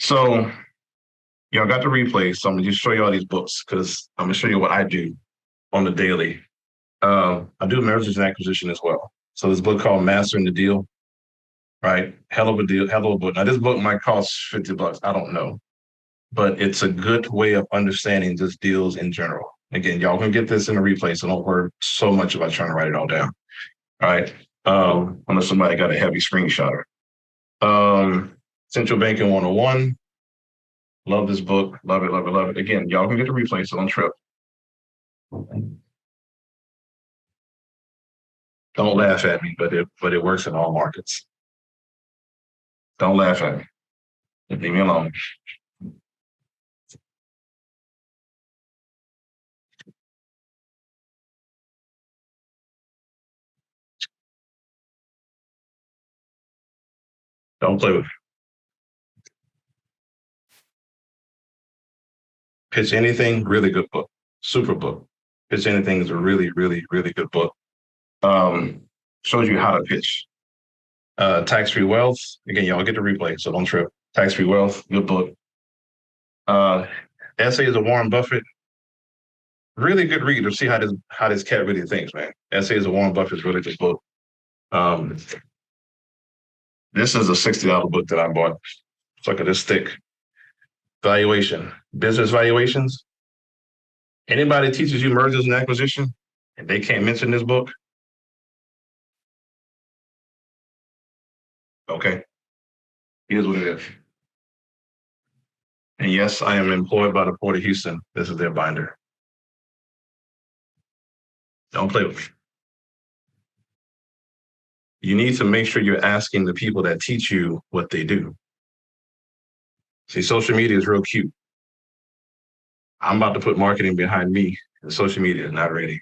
So y'all got the replay, so I'm gonna just show you all these books because I'm gonna show you what I do on the daily. I do mergers and acquisition as well. So this book called Mastering the Deal, right? Hell of a deal, hell of a book. Now this book might cost $50. I don't know, but it's a good way of understanding just deals in general. Again, y'all can get this in the replay, so don't worry so much about trying to write it all down. All right. Unless somebody got a heavy screenshotter. Central Banking 101. Love this book. Love it, love it, love it. Again, y'all can get the replay, so don't trip. Don't laugh at me, but it works in all markets. Don't laugh at me. Leave me alone. Don't play with me. Pitch Anything, really good book. Super book. Pitch Anything is a really, really, really good book. Shows you how to pitch. Tax-Free Wealth. Again, y'all get the replay, so don't trip. Tax-Free Wealth, good book. Essays of Warren Buffett. Really good read to see how this cat really thinks, man. Essays of Warren Buffett is really good book. This is a $60 book that I bought. Look at this thick. Valuation, business valuations. Anybody teaches you mergers and acquisition, and they can't mention this book, okay, here's what it is. And yes, I am employed by the Port of Houston. This is their binder. Don't play with me. You need to make sure you're asking the people that teach you what they do. See, social media is real cute. I'm about to put marketing behind me, and social media is not ready.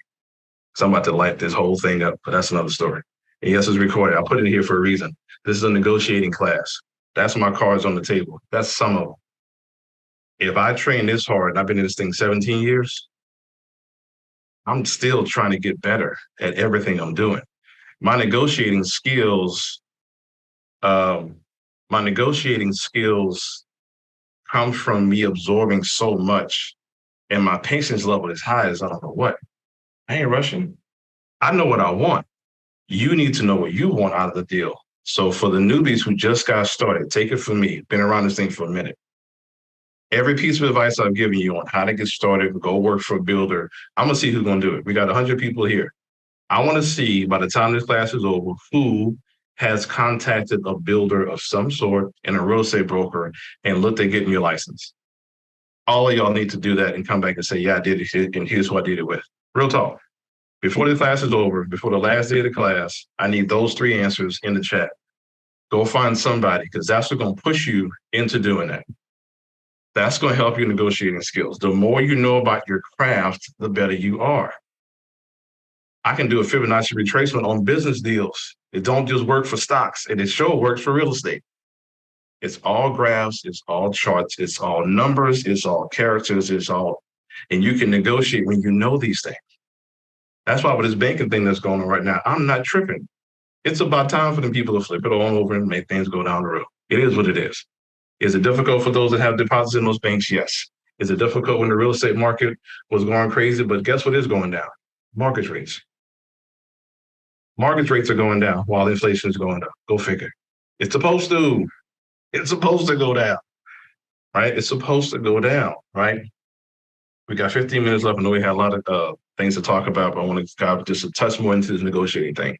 So I'm about to light this whole thing up, but that's another story. And yes, it's recorded. I'll put it in here for a reason. This is a negotiating class. That's my cards on the table. That's some of them. If I train this hard, and I've been in this thing 17 years, I'm still trying to get better at everything I'm doing. My negotiating skills, my negotiating skills come from me absorbing so much, and my patience level is high as I don't know what. I ain't rushing. I know what I want. You need to know what you want out of the deal. So for the newbies who just got started, take it from me. Been around this thing for a minute. Every piece of advice I've given you on how to get started, go work for a builder, I'm going to see who's going to do it. We got 100 people here. I want to see by the time this class is over who has contacted a builder of some sort and a real estate broker and looked at getting your license. All of y'all need to do that and come back and say, yeah, I did it, and here's who I did it with. Real talk. Before the class is over, before the last day of the class, I need those 3 answers in the chat. Go find somebody, because that's what's going to push you into doing that. That's going to help your negotiating skills. The more you know about your craft, the better you are. I can do a Fibonacci retracement on business deals. It don't just work for stocks, and it sure works for real estate. It's all graphs, it's all charts, it's all numbers, it's all characters, and you can negotiate when you know these things. That's why with this banking thing that's going on right now, I'm not tripping. It's about time for them people to flip it on over and make things go down the road. It is what it is. Is it difficult for those that have deposits in those banks? Yes. Is it difficult when the real estate market was going crazy? But guess what is going down? Mortgage rates. Mortgage rates are going down while inflation is going up. Go figure. It's supposed to. It's supposed to go down, right? It's supposed to go down, right? We got 15 minutes left. I know we had a lot of things to talk about, but I want to go just a touch more into this negotiating thing.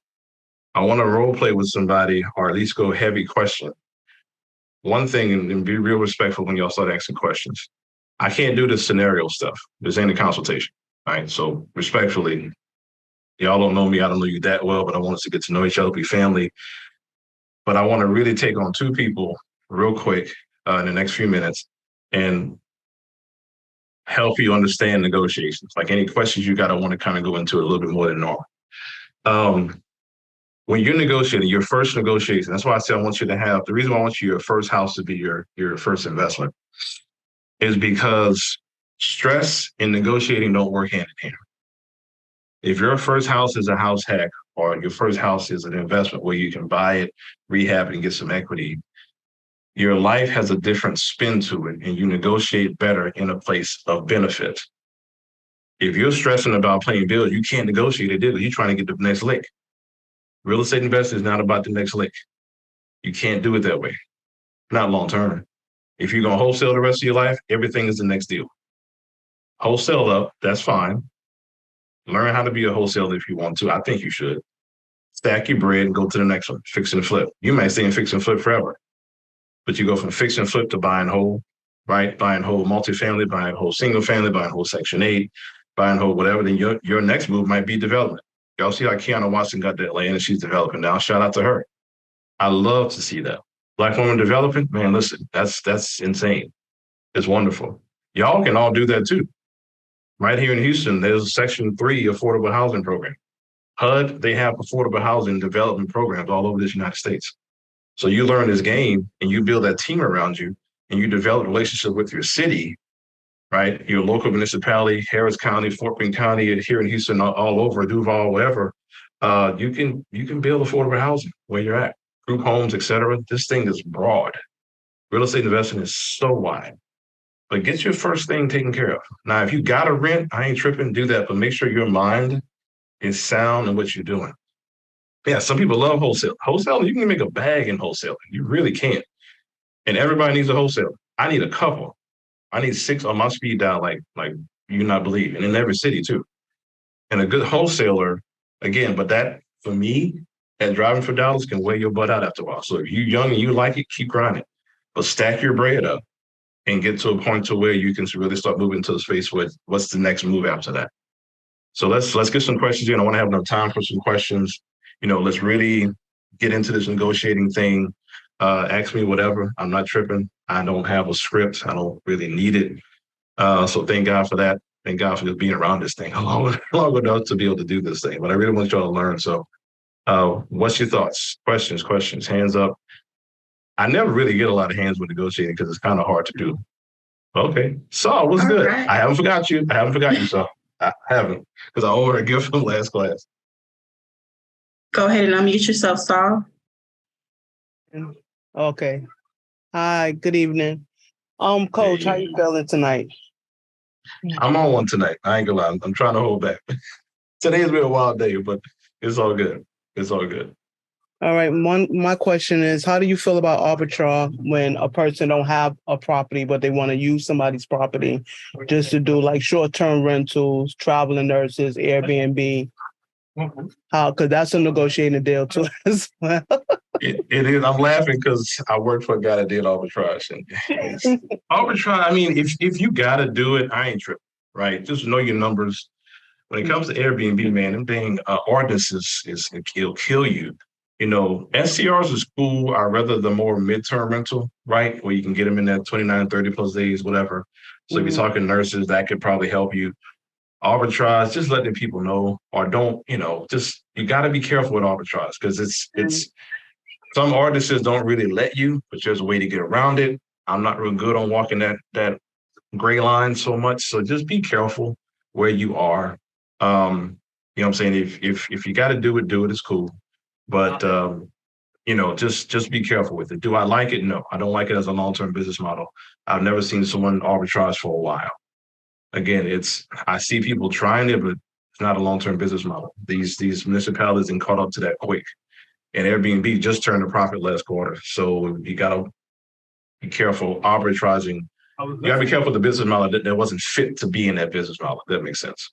I want to role play with somebody, or at least go heavy question. One thing, and be real respectful when y'all start asking questions. I can't do the scenario stuff. This ain't a consultation, right? So respectfully, y'all don't know me. I don't know you that well, but I want us to get to know each other, be family. But I want to really take on 2 people real quick in the next few minutes and help you understand negotiations. Like any questions you got, I want to kind of go into it a little bit more than normal. When you're negotiating, your first negotiation, that's why I say I want you to have, the reason why I want your first house to be your first investment is because stress and negotiating don't work hand in hand. If your first house is a house hack, or your first house is an investment where you can buy it, rehab it, and get some equity, your life has a different spin to it, and you negotiate better in a place of benefit. If you're stressing about paying bills, you can't negotiate a deal. You're trying to get the next lick. Real estate investing is not about the next lick. You can't do it that way, not long term. If you're going to wholesale the rest of your life, everything is the next deal. Wholesale up, that's fine. Learn how to be a wholesaler if you want to. I think you should. Stack your bread and go to the next one, fix and flip. You might stay in fix and flip forever, but you go from fix and flip to buying whole, right? Buying whole multifamily, buying whole single family, buying whole Section 8, buying whole whatever. Then your next move might be development. Y'all see how Kiana Watson got that land and she's developing now. Shout out to her. I love to see that. Black women developing, man, listen, that's insane. It's wonderful. Y'all can all do that too. Right here in Houston, there's a Section 3 affordable housing program. HUD, they have affordable housing development programs all over this United States. So you learn this game and you build that team around you and you develop a relationship with your city, right? Your local municipality, Harris County, Fort Wayne County, here in Houston, all over, Duval, whatever. You can build affordable housing where you're at, group homes, et cetera. This thing is broad. Real estate investing is so wide. But get your first thing taken care of. Now, if you got to rent, I ain't tripping, do that, but make sure your mind is sound in what you're doing. Yeah, some people love wholesale. Wholesale, you can make a bag in wholesaling. You really can. And everybody needs a wholesaler. I need a couple. I need 6 on my speed dial, like you not believe, and in every city too. And a good wholesaler, again, but that for me, that driving for dollars can wear your butt out after a while. So if you're young and you like it, keep grinding, but stack your bread up and get to a point to where you can really start moving to the space with what's the next move after that. So let's get some questions in. I want to have enough time for some questions. Let's really get into this negotiating thing. Ask me whatever. I'm not tripping. I don't have a script. I don't really need it. So thank God for that. Thank God for just being around this thing long enough to be able to do this thing. But I really want y'all to learn. So what's your thoughts? Questions, hands up. I never really get a lot of hands with negotiating because it's kind of hard to do. Okay. Saul, what's good? Right. I haven't forgot you. Saul. I haven't, because I owe her a gift from last class. Go ahead and unmute yourself, Saul. Okay. Hi, good evening. Coach, how you feeling tonight? I'm on one tonight. I ain't gonna lie. I'm trying to hold back. Today's been a wild day, but it's all good. It's all good. All right. My question is, how do you feel about arbitrage when a person don't have a property, but they want to use somebody's property just to do like short-term rentals, traveling nurses, Airbnb? Because that's a negotiating deal too as well. It is. I'm laughing because I worked for a guy that did arbitrage. And arbitrage, I mean, if you got to do it, I ain't tripping, right? Just know your numbers. When it comes to Airbnb, man, them dang ordinances it'll kill you. SCRs is cool. I'd rather the more midterm rental, right? Where you can get them in that 29, 30 plus days, whatever. So if you're talking nurses, that could probably help you. Arbitrage, just letting people know, or don't, just, you got to be careful with arbitrage because it's some ordinances don't really let you, but there's a way to get around it. I'm not real good on walking that gray line so much. So just be careful where you are. You know what I'm saying? If you got to do it, it's cool. But, just be careful with it. Do I like it? No, I don't like it as a long-term business model. I've never seen someone arbitrage for a while. Again, I see people trying it, but it's not a long-term business model. These municipalities ain't caught up to that quick. And Airbnb just turned a profit last quarter. So you got to be careful arbitraging. You got to be careful with the business model that wasn't fit to be in that business model. If that makes sense.